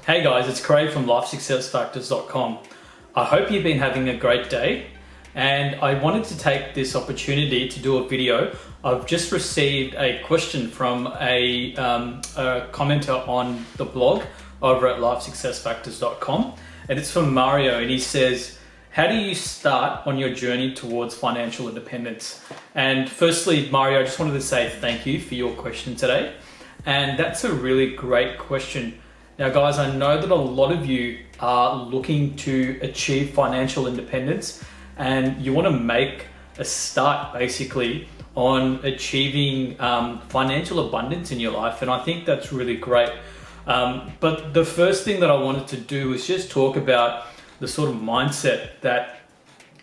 Hey guys, it's Craig from LifeSuccessFactors.com. I hope you've been having a great day, and I wanted to take this opportunity to do a video. I've just received a question from a commenter on the blog over at LifeSuccessFactors.com, and it's from Mario, and he says, how do you start on your journey towards financial independence? And firstly, Mario, I just wanted to say thank you for your question today. And that's a really great question. Now, guys, I know that a lot of you are looking to achieve financial independence and you want to make a start basically on achieving financial abundance in your life. And I think that's really great. But the first thing that I wanted to do is just talk about the sort of mindset that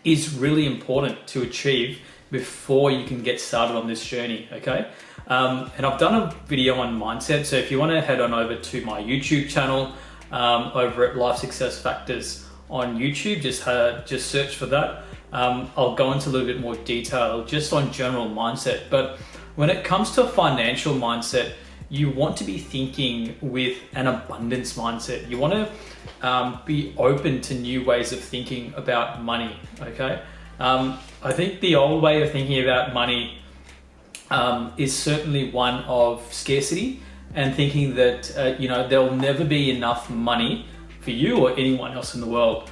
is really important to achieve before you can get started on this journey, okay? And I've done a video on mindset, so if you want to head on over to my YouTube channel over at Life Success Factors on YouTube, just search for that. I'll go into a little bit more detail just on general mindset. But when it comes to a financial mindset, you want to be thinking with an abundance mindset. You want to be open to new ways of thinking about money, okay? I think the old way of thinking about money is certainly one of scarcity and thinking that there'll never be enough money for you or anyone else in the world.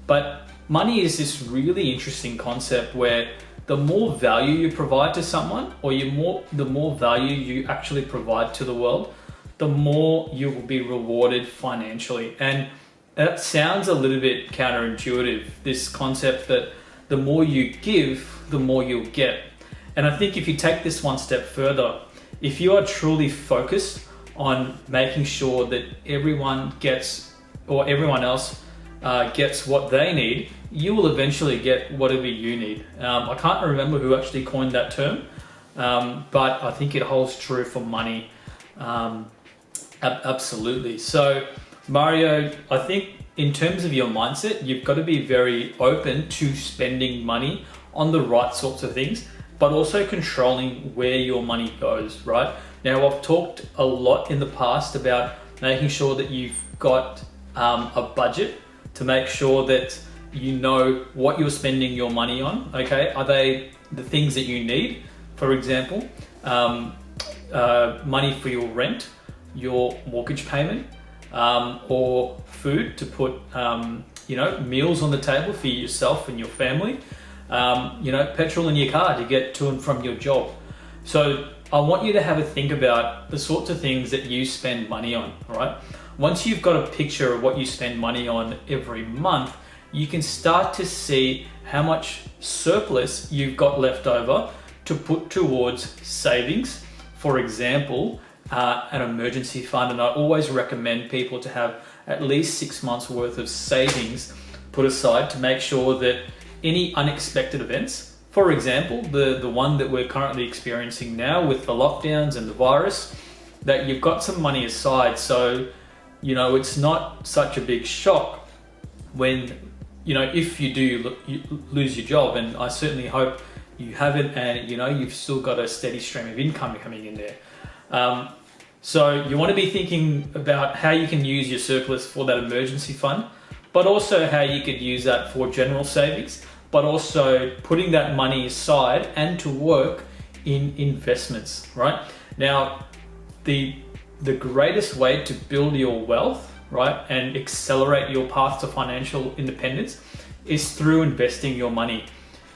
But money is this really interesting concept where the more value you provide to someone, or the more value you actually provide to the world, the more you will be rewarded financially. And that sounds a little bit counterintuitive, this concept that the more you give, the more you'll get. And I think if you take this one step further, if you are truly focused on making sure that everyone gets, or everyone else gets what they need, you will eventually get whatever you need. I can't remember who actually coined that term, but I think it holds true for money. Absolutely. So Mario, I think in terms of your mindset, you've got to be very open to spending money on the right sorts of things, but also controlling where your money goes, right? Now, I've talked a lot in the past about making sure that you've got a budget to make sure that you know what you're spending your money on, okay? Are they the things that you need? For example, money for your rent, your mortgage payment, or food to put meals on the table for yourself and your family, petrol in your car to get to and from your job. So I want you to have a think about the sorts of things that you spend money on, all right? Once you've got a picture of what you spend money on every month, you can start to see how much surplus you've got left over to put towards savings. For example, an emergency fund, and I always recommend people to have at least 6 months worth of savings put aside to make sure that any unexpected events, for example, the one that we're currently experiencing now with the lockdowns and the virus, that you've got some money aside. So, it's not such a big shock when, if you do lose your job, and I certainly hope you haven't, and you've still got a steady stream of income coming in there. So you want to be thinking about how you can use your surplus for that emergency fund, but also how you could use that for general savings, but also putting that money aside and to work in investments, right? Now, the greatest way to build your wealth, right, and accelerate your path to financial independence is through investing your money.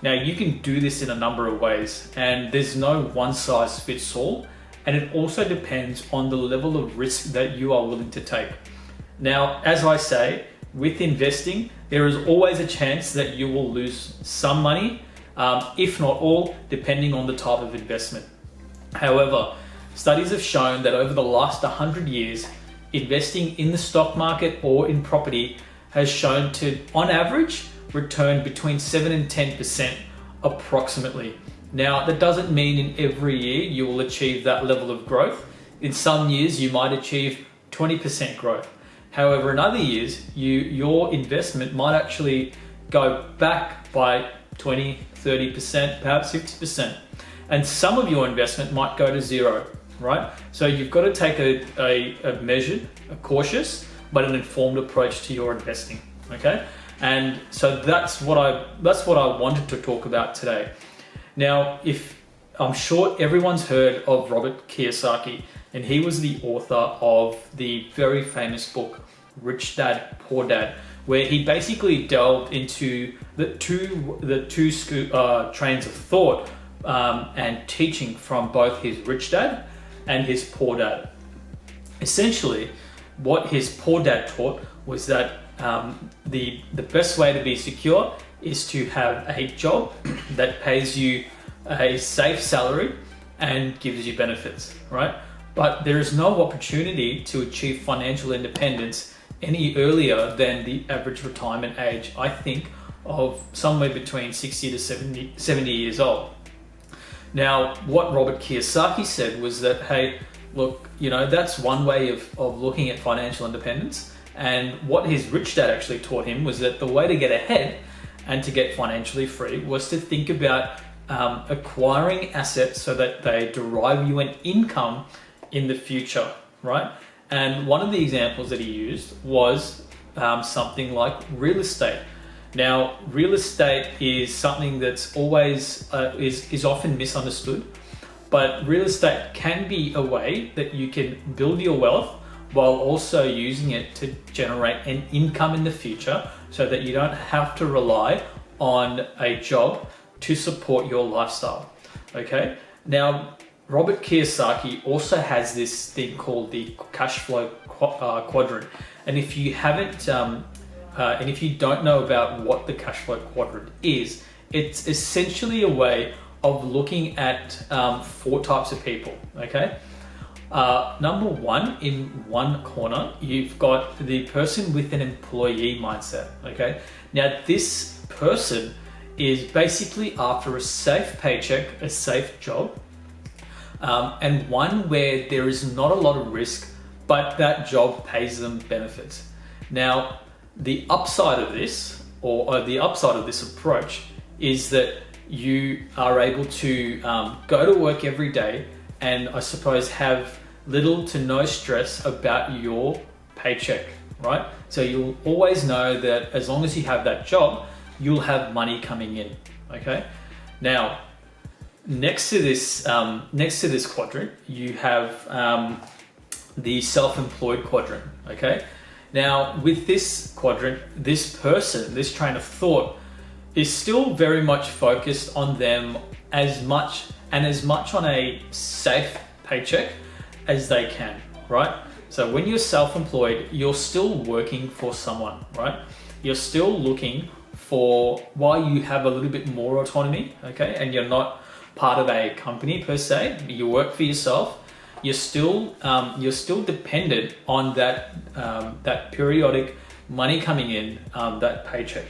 Now, you can do this in a number of ways, and there's no one size fits all. And it also depends on the level of risk that you are willing to take. Now, as I say, with investing, there is always a chance that you will lose some money, if not all, depending on the type of investment. However, studies have shown that over the last 100 years, investing in the stock market or in property has shown to, on average, return between 7 and 10% approximately. Now, that doesn't mean in every year you will achieve that level of growth. In some years, you might achieve 20% growth. However, in other years, your investment might actually go back by 20, 30%, perhaps 50%. And some of your investment might go to zero, right? So you've got to take a measured, a cautious, but an informed approach to your investing. Okay, and so that's what I wanted to talk about today. Now, if I'm sure everyone's heard of Robert Kiyosaki, and he was the author of the very famous book Rich Dad Poor Dad, where he basically delved into the two trains of thought and teaching from both his rich dad and his poor dad. Essentially, what his poor dad taught was that the best way to be secure is to have a job that pays you a safe salary and gives you benefits, right? But there is no opportunity to achieve financial independence any earlier than the average retirement age, I think, of somewhere between 60 to 70 years old. Now, what Robert Kiyosaki said was that, hey, look, that's one way of looking at financial independence. And what his rich dad actually taught him was that the way to get ahead and to get financially free was to think about acquiring assets so that they derive you an income in the future, right? And one of the examples that he used was something like real estate. Now, real estate is something that's always is often misunderstood, but real estate can be a way that you can build your wealth while also using it to generate an income in the future, so that you don't have to rely on a job to support your lifestyle. Okay. Now, Robert Kiyosaki also has this thing called the Cashflow Quadrant, and if you haven't, and if you don't know about what the Cashflow Quadrant is, it's essentially a way of looking at 4 types of people. Okay, number one, in one corner, you've got the person with an employee mindset. Okay, now this person is basically after a safe paycheck, a safe job. And one where there is not a lot of risk, but that job pays them benefits. Now, the upside of this, or the upside of this approach, is that you are able to go to work every day and, I suppose, have little to no stress about your paycheck, right? So you'll always know that as long as you have that job, you'll have money coming in. Okay. Now, next to this quadrant, you have the self-employed quadrant. Okay. Now, with this quadrant, this train of thought is still very much focused on them as much on a safe paycheck as they can, right? So when you're self-employed, you're still working for someone, right? You're still looking for why you have a little bit more autonomy, okay? And you're not part of a company per se. You work for yourself. You're still dependent on that periodic money coming in, that paycheck,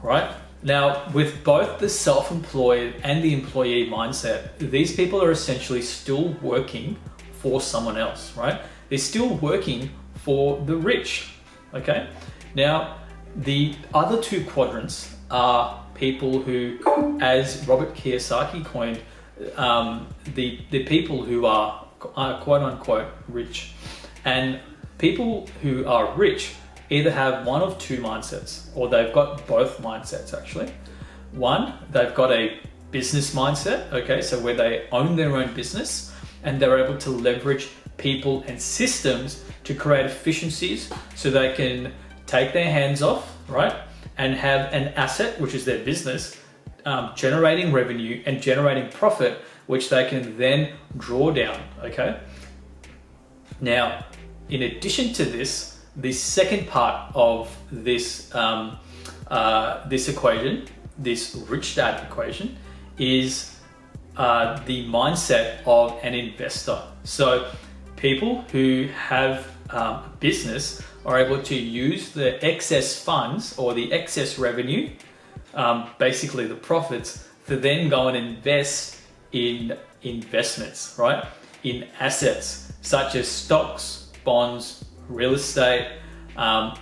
right? Now, with both the self-employed and the employee mindset, these people are essentially still working for someone else, right? They're still working for the rich, okay? Now, the other 2 quadrants are people who, as Robert Kiyosaki coined, the people who are quote unquote rich. And people who are rich either have one of 2 mindsets, or they've got both mindsets actually. One, they've got a business mindset, okay, so where they own their own business and they're able to leverage people and systems to create efficiencies so they can take their hands off, right, and have an asset, which is their business, generating revenue and generating profit, which they can then draw down, okay? Now, in addition to this, the second part of this this equation, this rich dad equation, is the mindset of an investor. So people who have a business are able to use the excess funds or the excess revenue, basically the profits, to then go and invest in investments, right? In assets such as stocks, bonds, real estate,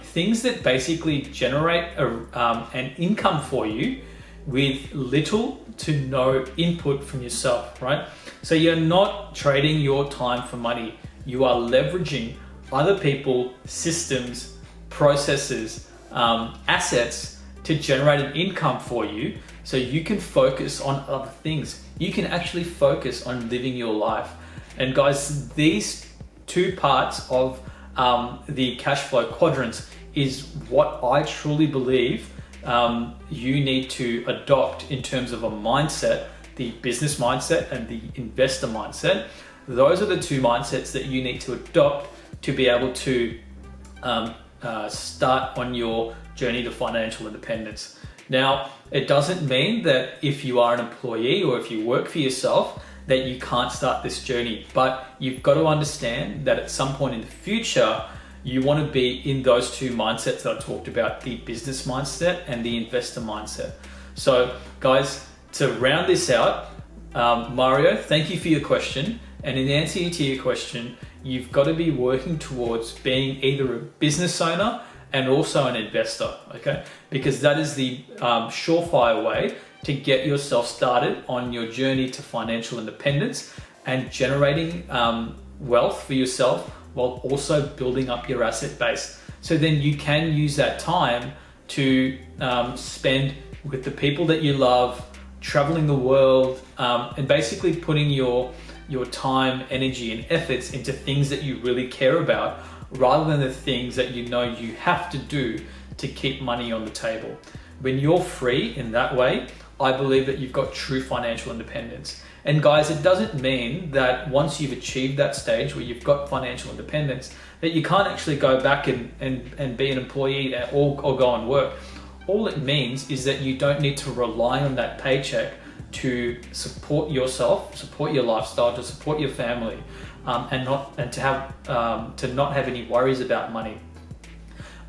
things that basically generate an income for you with little to no input from yourself, right? So you're not trading your time for money. You are leveraging other people, systems, processes, assets to generate an income for you so you can focus on other things. You can actually focus on living your life. And guys, these two parts of the cash flow quadrants is what I truly believe you need to adopt in terms of a mindset, the business mindset and the investor mindset. Those are the two mindsets that you need to adopt to be able to start on your journey to financial independence. Now, it doesn't mean that if you are an employee or if you work for yourself that you can't start this journey, but you've got to understand that at some point in the future, you want to be in those two mindsets that I talked about, the business mindset and the investor mindset. So guys, to round this out, Mario, thank you for your question. And in answer to your question, you've got to be working towards being either a business owner and also an investor, okay? Because that is the surefire way to get yourself started on your journey to financial independence and generating wealth for yourself while also building up your asset base. So then you can use that time to spend with the people that you love, traveling the world, and basically putting your time, energy, and efforts into things that you really care about, rather than the things that you know you have to do to keep money on the table. When you're free in that way, I believe that you've got true financial independence. And guys, it doesn't mean that once you've achieved that stage where you've got financial independence, that you can't actually go back and be an employee or go and work. All it means is that you don't need to rely on that paycheck to support yourself, support your lifestyle, to support your family, and to not have any worries about money.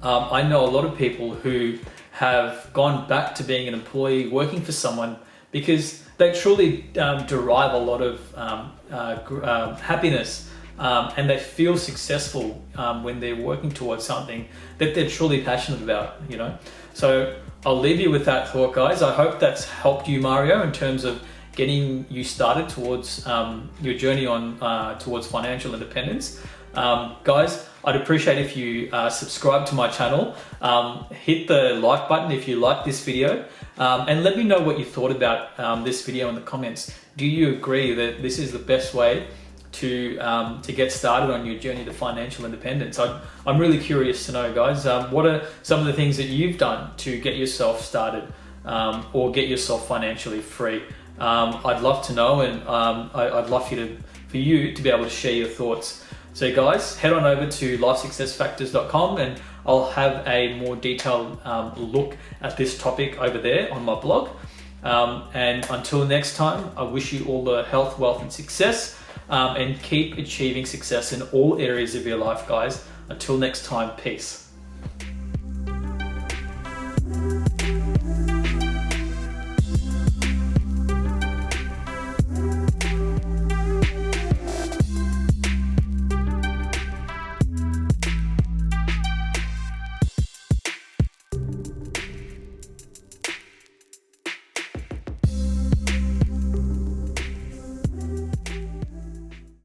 I know a lot of people who have gone back to being an employee working for someone because they truly derive a lot of happiness and they feel successful when they're working towards something that they're truly passionate about, you know. So I'll leave you with that thought, guys. I hope that's helped you, Mario, in terms of getting you started towards your journey on towards financial independence. Guys, I'd appreciate if you subscribe to my channel, hit the like button if you like this video, and let me know what you thought about this video in the comments. Do you agree that this is the best way to get started on your journey to financial independence? I'm really curious to know, guys. What are some of the things that you've done to get yourself started or get yourself financially free? I'd love to know, and I'd love for you to be able to share your thoughts. So guys, head on over to lifesuccessfactors.com and I'll have a more detailed look at this topic over there on my blog. And until next time, I wish you all the health, wealth, and success, and keep achieving success in all areas of your life, guys. Until next time, peace.